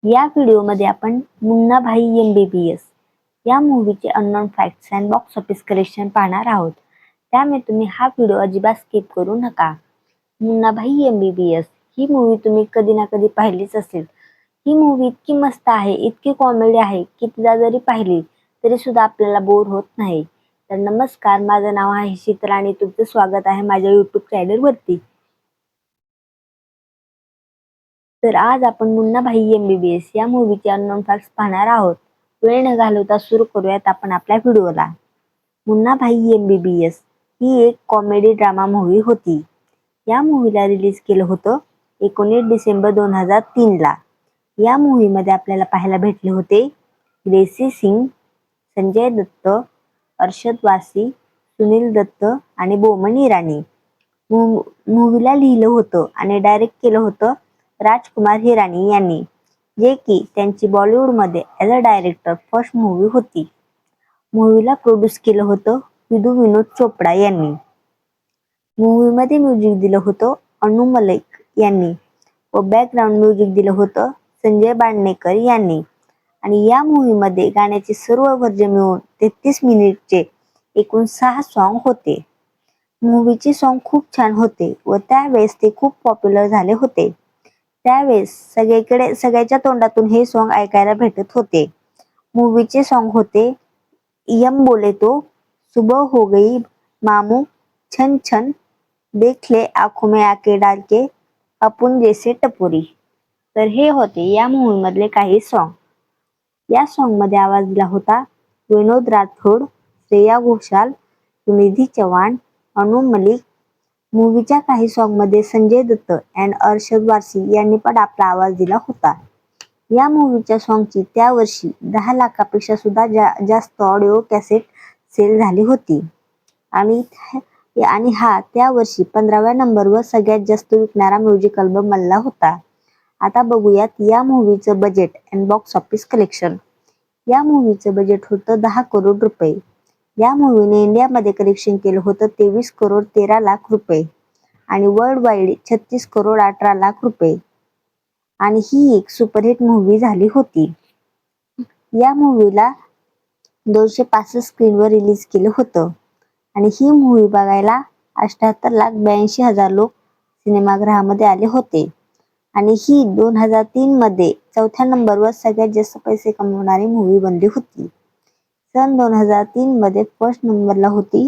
या व्हिडिओमध्ये आपण मुन्ना भाई MBBS या मूवीचे unknown facts and box office collection पाहणार आहोत. त्यामुळे तुम्ही हा व्हिडिओ अजिबात स्किप करू नका. मुन्ना भाई MBBS ही मूवी तुम्ही कधी ना कधी पाहिलीच असेल. ही मूवी इतकी मस्त आहे, इतकी कॉमेडी आहे, कितीदा जरी पाहिली तरी सुद्धा आपल्याला बोर होत नाही. तर नमस्कार, माझं नाव आहे शीतल आणि तुमचं स्वागत आहे माझ्या YouTube चॅनलवरती. तर आज आपण मुन्ना भाई MBBS या मूवीचे अननोन फॅक्ट्स पाहणार आहोत. वेळ न घालवता सुरू करूयात आपण आपल्या व्हिडिओला. मुन्ना भाई MBBS ही एक कॉमेडी ड्रामा मूवी होती. या मूवीला रिलीज केलं होतं 19 डिसेंबर 2003 ला. या मूवीमध्ये आपल्याला पाहायला भेटले होते ग्रेसी सिंग, संजय दत्त, अर्शद वारसी, सुनील दत्त आणि बोमन इराणी. मूवीला लिहिलं होतं आणि डायरेक्ट केलं होतं राजकुमार हिरानी यांनी, जे की त्यांची बॉलिवूडमध्ये as a director first movie होती. मूवीला प्रोड्यूस केलं होतं विनोद चोपडा यांनी. मूवीमध्ये म्युझिक दिलं होतं अनु मलिक यांनी व बॅकग्राऊंड म्युझिक दिलं होतं संजय बांडणेकर यांनी. आणि या मूवीमध्ये गाण्याचे सर्व व्हर्जन मिळून 33 मिनिटचे एकूण 6 सॉन्ग होते. मूवीचे सॉन्ग खूप छान होते व त्यावेळेस ते खूप पॉप्युलर झाले होते. त्यावेळेस सगळ्याच्या तोंडातून हे सॉन्ग ऐकायला भेटत होते. मूवीचे सॉन्ग होते यम बोले तो, सुबह हो गई, मामू, छन छन, देख ले आंखों में आके डाल के, अपुन जैसे टपोरी. तर हे होते या मूवी मधले काही सॉन्ग. या सॉन्ग मध्ये आवाज दिला होता विनोद राठोड, श्रेया घोषाल, सुनिधी चव्हाण, अनु मलिक. मूवीच्या काही सॉन्ग मध्ये संजय दत्त अँड अर्शद वारसी यांनी पण आपला आवाज दिला होता. या मूवीच्या सॉन्गची त्या वर्षी 10 लाखापेक्षा सुद्धा जास्त ऑडिओ कॅसेट सेल झाली होती. आणि हा त्या वर्षी 15व्या नंबरवर सगळ्यात जास्त विकणारा म्युझिक अल्बम बनला होता. आता बघूयात या मूवीचं budget and box office collection. या मूवीचं बजेट होतं 10 करोड रुपये. या मूवीने इंडियामध्ये कलेक्शन केलं होतं 23 करोड 13 लाख रुपये आणि वर्ल्ड वाईड 36 करोड 18 लाख रुपये. आणि ही एक सुपरहिट मूवी झाली होती. या मूवीला 265 स्क्रीनवर रिलीज केलं होतं आणि ही मूवी बघायला 78,82,000 लोक सिनेमागृहामध्ये आले होते. आणि ही 2003 मध्ये 4थ्या नंबरवर सगळ्यात जास्त पैसे कमवणारी मूवी बनली होती. सन 2003 मध्ये फर्स्ट नंबरला होती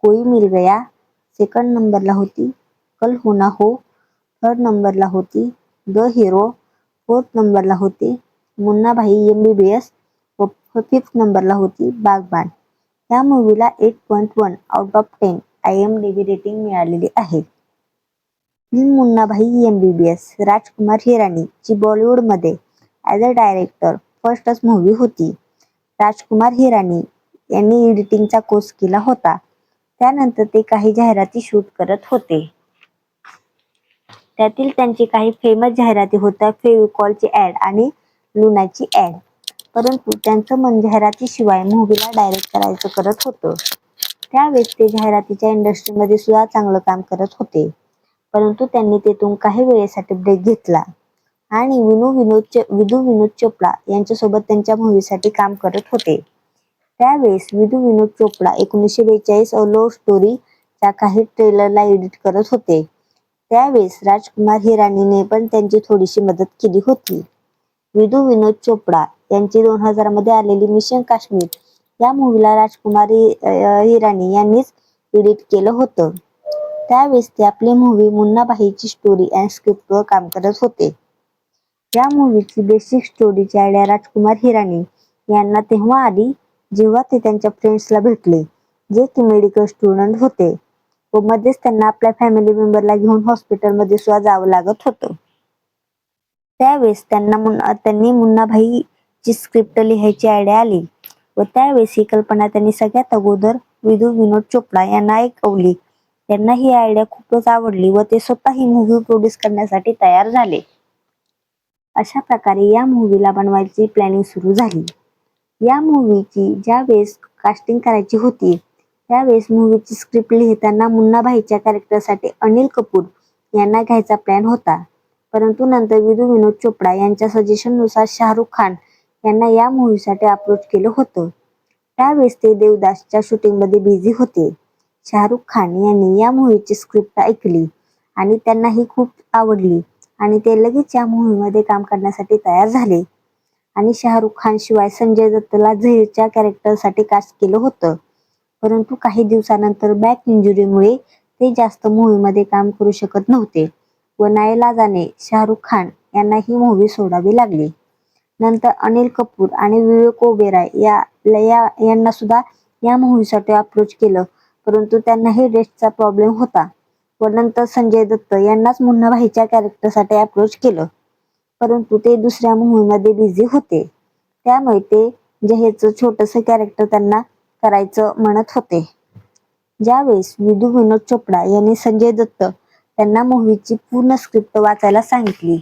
कोई मिल गया, सेकंड नंबरला होती कल हो ना हो, थर्ड नंबरला होती द हिरो, फोर्थ नंबरला होती मुन्ना भाई MBBS व 5th नंबरला होती बागबान. या मूवीला 8.1 आउट ऑफ 10 IMDb रेटिंग मिळालेली आहे. मुन्ना भाई MBBS राजकुमार हिरानी ची बॉलिवूडमध्ये ॲज अ डायरेक्टर फर्स्टच मूवी होती. राजकुमार हिरानी यांनी एडिटिंगचा कोर्स केला होता. त्यानंतर ते काही जाहिराती शूट करत होते. त्यातील त्यांची काही फेमस जाहिराती होत्या फेविकॉलची ॲड आणि लुनाची ॲड. परंतु त्यांचं मन जाहिरातीशिवाय मूवीला डायरेक्ट करायचं करत होतं. त्यावेळेस ते जाहिरातीच्या इंडस्ट्रीमध्ये सुद्धा चांगलं काम करत होते. परंतु त्यांनी तेथून काही वेळेसाठी ब्रेक घेतला आणि विनोद चोपडा यांच्यासोबत त्यांच्या मूवीसाठी काम करत होते. त्यावेळेस विनोद चोपडा 1942 अ लव्ह स्टोरी च्या काही ट्रेलरला एडिट करत होते. त्यावेळेस राजकुमार हिरानीने पण त्यांची थोडीशी मदत केली होती. विनोद चोपडा यांची 2000 मध्ये आलेली मिशन काश्मीर या मूवीला राजकुमार हिरानी यांनीच एडिट केलं होतं. त्यावेळेस ते आपली मूवी मुन्ना भाईची स्टोरी अँड स्क्रिप्टवर काम करत होते. या मूवीची बेसिक स्टोरीची आयडिया राजकुमार हिरानी यांना तेव्हा आली जेव्हा ते त्यांच्या फ्रेंड्सला भेटले, जे की मेडिकल स्टुडंट होते व मध्येच त्यांना आपल्या फॅमिली मेंबरला घेऊन हॉस्पिटलमध्ये सुद्धा जावं लागत होतं. त्यावेळेस त्यांनी मुन्ना भाईची स्क्रिप्ट लिहायची आयडिया आली व त्यावेळेस ही कल्पना त्यांनी सगळ्यात अगोदर विनोद चोपडा यांना ऐकवली. त्यांना ही आयडिया खूपच आवडली व ते स्वतः ही मूवी प्रोड्यूस करण्यासाठी तयार झाले. अशा प्रकारे या मूवीला बनवायची प्लॅनिंग सुरू झाली. या मूवीची ज्यावेळेस कास्टिंग करायची होती त्यावेळेस मूवीची स्क्रिप्ट लिहिताना मुन्ना भाईच्या कॅरेक्टरसाठी अनिल कपूर यांना घ्यायचा प्लॅन होता. परंतु नंतर विधू विनोद चोपडा यांच्या सजेशननुसार शाहरुख खान यांना या मूवीसाठी अप्रोच केलं होतं. त्यावेळेस ते देवदासच्या शूटिंगमध्ये बिझी होते. शाहरुख खान यांनी या मूवीची स्क्रिप्ट ऐकली आणि त्यांना ही खूप आवडली आणि ते लगेच या मूवीमध्ये काम करण्यासाठी तयार झाले. आणि शाहरुख खान शिवाय संजय दत्तला झहीरच्या कॅरेक्टरसाठी कास्ट केलं होतं. परंतु काही दिवसानंतर बॅक इंजुरीमुळे ते जास्त मूवीमध्ये काम करू शकत नव्हते व नाईलाजाने शाहरुख खान यांना ही मूवी सोडावी लागली. नंतर अनिल कपूर आणि विवेक ओबेरॉय यांना सुद्धा या मूवीसाठी अप्रोच केलं, परंतु त्यांनाही डेटचा प्रॉब्लेम होता व नंतर संजय दत्त यांनाच मुन्ना भाईच्या कॅरेक्टरसाठी अप्रोच केलं, परंतु ते दुसऱ्या मूवीमध्ये बिझी होते. त्यामुळे ते जहेरचं छोटंसं कॅरेक्टर त्यांना करायचं म्हणत होते. ज्यावेळेस विधू विनोद चोपडा यांनी संजय दत्त त्यांना मूवीची पूर्ण स्क्रिप्ट वाचायला सांगितली.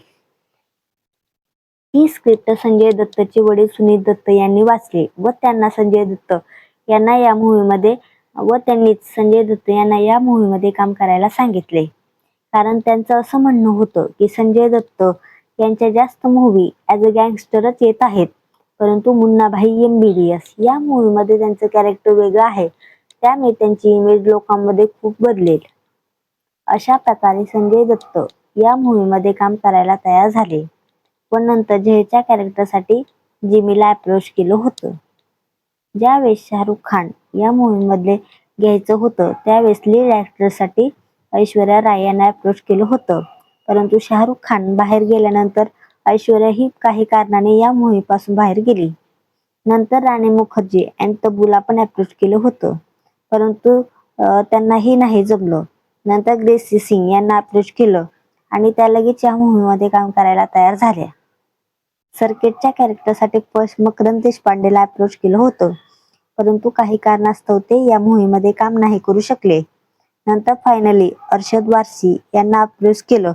ही स्क्रिप्ट संजय दत्तचे वडील सुनील दत्त यांनी वाचले व त्यांनीच संजय दत्त यांना या मूवीमध्ये काम करायला सांगितले. कारण त्यांचं असं म्हणणं होतं की संजय दत्त यांच्या जास्त मूवी ॲज अ गँगस्टरच येत आहेत, परंतु मुन्ना भाई MBBS या मूवीमध्ये त्यांचं कॅरेक्टर वेगळं आहे, त्यामुळे त्यांची इमेज लोकांमध्ये खूप बदलेल. अशा प्रकारे संजय दत्त या मूवीमध्ये काम करायला तयार झाले व नंतर जयच्या कॅरेक्टरसाठी जिमीला अप्रोच केलं होतं. ज्यावेळेस शाहरुख खान या मूवीमध्ये घ्यायचं होतं त्यावेळेस लीड ॲक्टरसाठी ऐश्वर्या राय यांना अप्रोच केलं होतं, परंतु शाहरुख खान बाहेर गेल्यानंतर ऐश्वर्या ही काही कारणाने या मूवीपासून बाहेर गेली. नंतर राणी मुखर्जी आणि तब्बूला पण अप्रोच केलं होतं, परंतु त्यांनाही नाही जमलं. नंतर ग्रेसी सिंग यांना अप्रोच केलं आणि त्या लगेच या मूवीमध्ये काम करायला तयार झाल्या. सर्किटच्या कॅरेक्टरसाठी फर्स्ट मकरंद देशपांडेला अप्रोच केलं होतं, परंतु काही कारणास्तव ते या मूवीमध्ये काम नाही करू शकले. नंतर फायनली अरशद वारसी यांना अप्रोच केलं,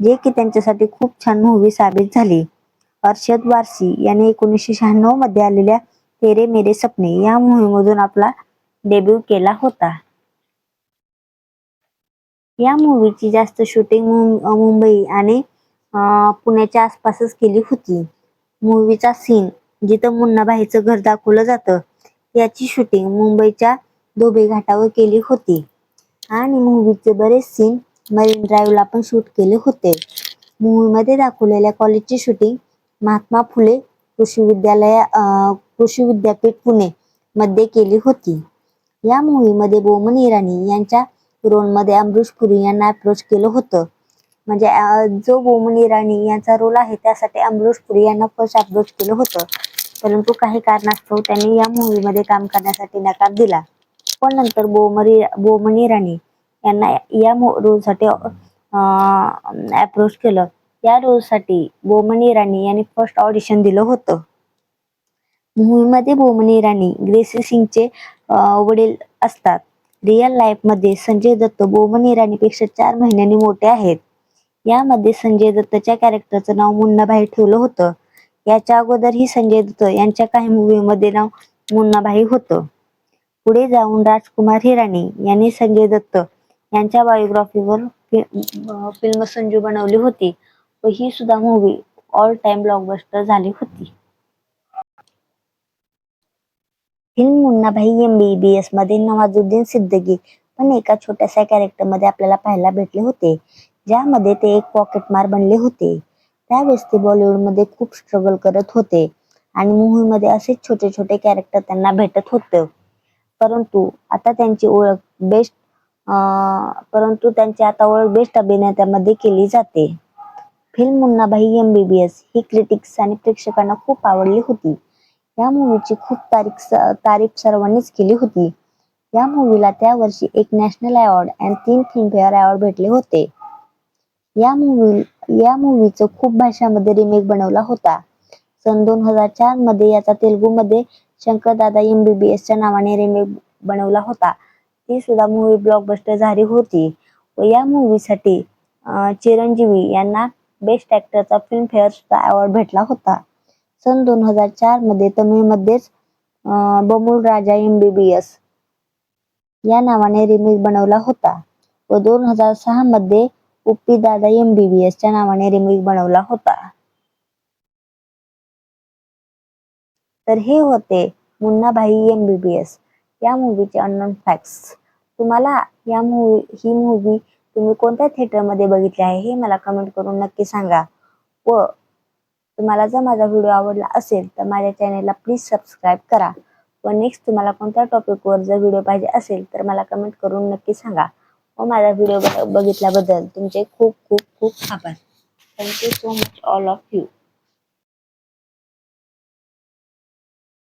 जे की त्यांच्यासाठी खूप छान मूवी साबित झाली. अरशद वारसी यांनी 1996 मध्ये आलेल्या तेरे मेरे सपने या मूवीमधून आपला डेब्यू केला होता. या मूवीची जास्त शूटिंग मुंबई आणि पुण्याच्या आसपासच केली होती. मूवीचा सीन जिथं मुन्ना भाईचं घर दाखवलं जातं याची शूटिंग मुंबईच्या धोबी घाटावर केली होती आणि मूवीचे बरेच सीन मरीन ड्राईव्हला पण शूट केले होते. मूवीमध्ये दाखवलेल्या कॉलेजची शूटिंग महात्मा फुले कृषी विद्यापीठ पुणे मध्ये केली होती. या मूवीमध्ये बोमन इराणी यांच्या रोलमध्ये अमरीश पुरी यांना अप्रोच केलं होतं. म्हणजे जो बोमन इराणी यांचा रोल आहे त्यासाठी अमरीश पुरी यांना फर्स्ट अप्रोच केलं होतं, परंतु काही कारणास्तव त्यांनी या मूवीमध्ये काम करण्यासाठी नकार दिला. पण नंतर बोमन इराणी यांना या रोलसाठी अप्रोच केलं. या रोलसाठी बोमन इराणी यांनी फर्स्ट ऑडिशन दिलं होतं. मूवीमध्ये बोमन इराणी ग्रेसी सिंगचे वडील असतात. रिअल लाईफमध्ये संजय दत्त बोमन इराणीपेक्षा 4 महिन्यांनी मोठे आहेत. यामध्ये संजय दत्तच्या कॅरेक्टरचं नाव मुन्ना भाई ठेवलं होतं. याच्या अगोदरही संजय दत्त यांच्या काही मूवीमध्ये नाव मुन्ना भाई होतं. पुढे जाऊन राजकुमार हिराणी यांनी संजय दत्त यांच्या बायोग्राफीवर फिल्म संजू बनवली होती व ही सुद्धा मूवी ऑल टाइम ब्लॉकबस्टर झाली होती. फिल्म मुन्ना भाई MBBS मध्ये नवाजुद्दीन सिद्दीकी पण एका छोट्याशा कॅरेक्टरमध्ये आपल्याला पाहायला भेटले होते, ज्यामध्ये ते एक पॉकेटमार बनले होते. त्यावेळेस ते बॉलिवूडमध्ये खूप स्ट्रगल करत होते आणि मूवीमध्ये असेच छोटे छोटे कॅरेक्टर त्यांना भेटत होते, परंतु त्यांची आता ओळख बेस्ट अभिनेत्यामध्ये केली जाते. फिल्म मुन्ना भाई MBBS ही क्रिटिक्स आणि प्रेक्षकांना खूप आवडली होती. या मूवीची खूप तारीफ सर्वांनीच केली होती. या मूवीला त्या वर्षी 1 नॅशनल अवॉर्ड आणि 3 फिल्मफेअर अवॉर्ड भेटले होते. या मूवीचं खूप भाषांमध्ये रिमेक बनवला होता. सन 2004 मध्ये याचा तेलुगूमध्ये शंकर दादा MBBS च्या नावाने रिमेक बनवला होता. ती सुद्धा मूवी ब्लॉकबस्टर झाली होती व या मूवीसाठी चिरंजीवी यांना बेस्ट ॲक्टरचा फिल्मफेअर अवॉर्ड भेटला होता. सन 2004 मध्ये तमिळमध्येच बमूल राजा MBBS या नावाने रिमेक बनवला होता व 2006 मध्ये उप्पी दादा MBBS च्या नावाने रिमेक बनवला होता. तर हे होते मुन्ना भाई MBBS या मूवीचे अननोन फॅक्ट्स. तुम्हाला ही मूवी तुम्ही कोणत्या थिएटरमध्ये बघितली आहे हे मला कमेंट करून नक्की सांगा. व तुम्हाला जर माझा व्हिडिओ आवडला असेल तर माझ्या चॅनेलला प्लीज सबस्क्राईब करा. व नेक्स्ट तुम्हाला कोणत्या टॉपिकवर जर व्हिडिओ पाहिजे असेल तर मला कमेंट करून नक्की सांगा. व माझा व्हिडिओ बघितल्याबद्दल तुमचे खूप खूप खूप आभार. Thank you so much all of you.